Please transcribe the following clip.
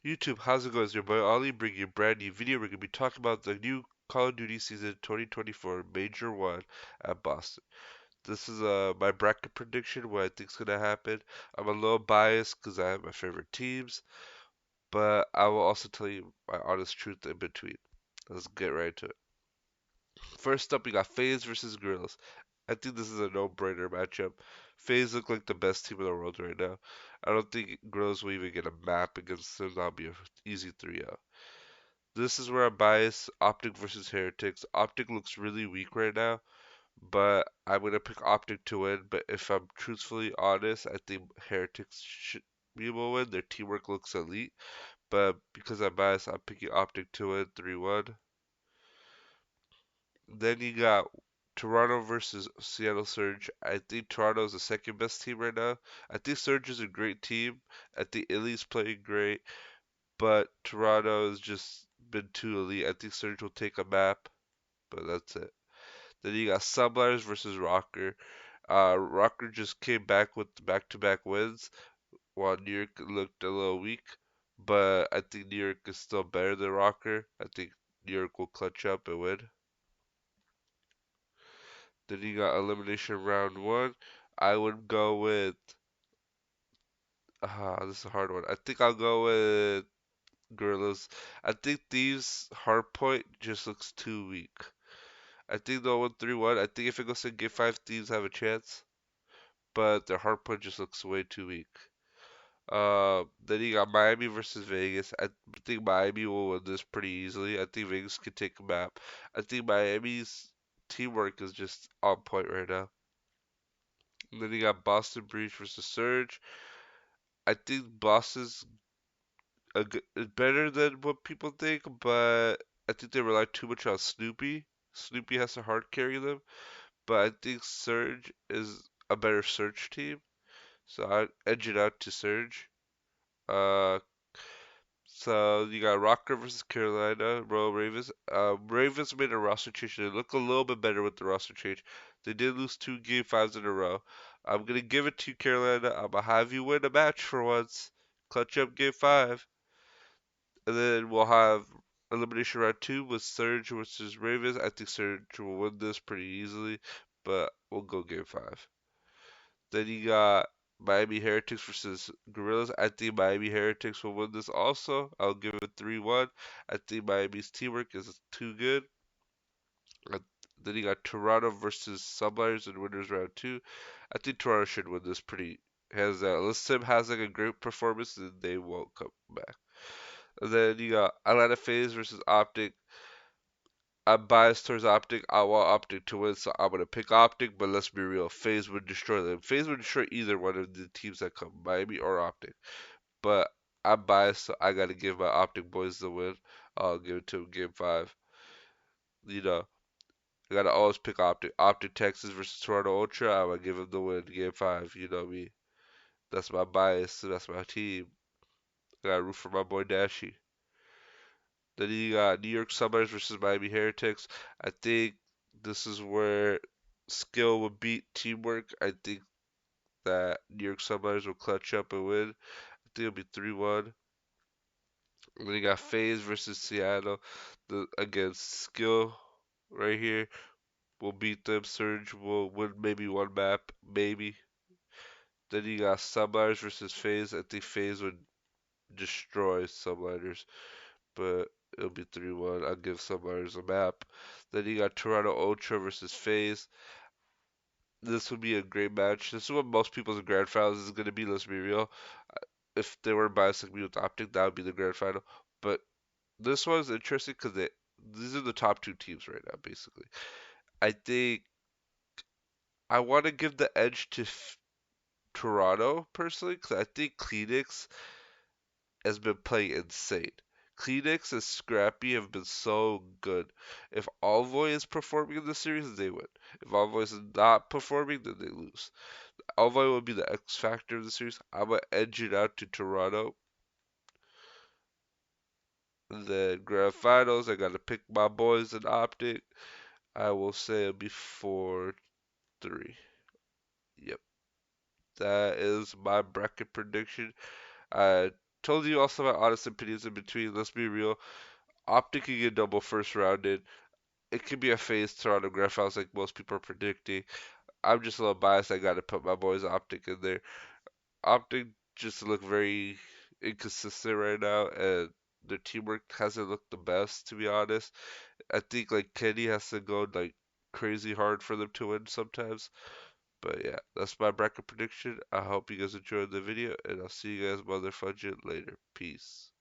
YouTube, how's it going? It's your boy Ollie bringing you a brand new video. We're going to be talking about the new Call of Duty season 2024 Major 1 at Boston. This is my bracket prediction, what I think's going to happen. I'm a little biased because I have my favorite teams, but I will also tell you my honest truth in between. Let's get right into it. First up, we got FaZe versus Gorillas. I think this is a no-brainer matchup. FaZe look like the best team in the world right now. I don't think Gorillas will even get a map against them. That'll be an easy 3-0. This is where I'm biased. Optic versus Heretics. Optic looks really weak right now, but I'm gonna pick Optic to win. But if I'm truthfully honest, I think Heretics should be able to win. Their teamwork looks elite, but because I'm biased, I'm picking Optic to win 3-1. Then you got Toronto versus Seattle Surge. I think Toronto is the second best team right now. I think Surge is a great team. I think Illy's playing great, but Toronto has just been too elite. I think Surge will take a map, but that's it. Then you got Subliners versus Rocker. Rocker just came back with back-to-back wins, while New York looked a little weak. But I think New York is still better than Rocker. I think New York will clutch up and win. Then you got elimination round one. I would go with. This is a hard one. I think I'll go with Gorillas. I think Thieves Hardpoint just looks too weak. I think they'll win 3-1. I think if it goes to game 5, Thieves have a chance, but their hardpoint just looks way too weak. Then you got Miami versus Vegas. I think Miami will win this pretty easily. I think Vegas can take a map. I think Miami's teamwork is just on point right now. And then you got Boston Breach versus Surge. I think Boston's better than what people think, but I think they rely too much on Snoopy. Snoopy has to hard carry them, but I think Surge is a better Surge team, so I edge it out to Surge. Uh, so you got Rocker versus Carolina, Royal Ravens. Ravens made a roster change. They look a little bit better with the roster change. They did lose 2 game 5s in a row. I'm gonna give it to you, Carolina. I'm gonna have you win a match for once. Clutch up game 5. And then we'll have elimination round 2 with Surge versus Ravens. I think Surge will win this pretty easily, but we'll go game 5. Then you got Miami Heretics versus Gorillas. I think Miami Heretics will win this also. I'll give it 3-1. I think Miami's teamwork is too good. Uh, Then you got Toronto versus Subliners in winners round 2. I think Toronto should win this pretty. Has unless Sim has like a great performance, then they won't come back. And then you got Atlanta FaZe versus Optic. I'm biased towards Optic. I want Optic to win, so I'm gonna pick Optic. But let's be real, FaZe would destroy them. FaZe would destroy either one of the teams that come, Miami or Optic. But I'm biased, so I gotta give my Optic boys the win. I'll give it to them game 5. You know, I gotta always pick Optic. Optic Texas versus Toronto Ultra. I'm gonna give them the win game 5. You know me. That's my bias. That's my team. I gotta root for my boy Dashy. Then you got New York Submarines versus Miami Heretics. I think this is where skill will beat teamwork. I think that New York Submarines will clutch up and win. I think it'll be 3-1. And then you got FaZe versus Seattle. Against skill right here will beat them. Surge will win maybe one map, maybe. Then you got Subliners versus FaZe. I think FaZe would destroy Subliners, but it'll be 3-1. I'll give Subliners a map. Then you got Toronto Ultra versus FaZe. This would be a great match. This is what most people's grand finals is going to be, let's be real. If they were biased like me with Optic, that would be the grand final. But this one's interesting because these are the top two teams right now, basically. I think I want to give the edge to Toronto personally because I think Kleenex has been playing insane. Kleenex and Scrappy have been so good. If Envoy is performing in the series, they win. If Envoy is not performing, then they lose. Envoy will be the X factor of the series. I'm gonna edge it out to Toronto. And then grand finals, I gotta pick my boys in Optic. I will say it'll be 4-3. Yep, that is my bracket prediction. I told you also my honest opinions in between. Let's be real. Optic can get double first rounded. It could be a phase Toronto Graph House like most people are predicting. I'm just a little biased. I got to put my boys Optic in there. Optic just look very inconsistent right now, and their teamwork hasn't looked the best, to be honest. I think like Kenny has to go like crazy hard for them to win sometimes. But yeah, that's my bracket prediction. I hope you guys enjoyed the video, and I'll see you guys motherfudging later. Peace.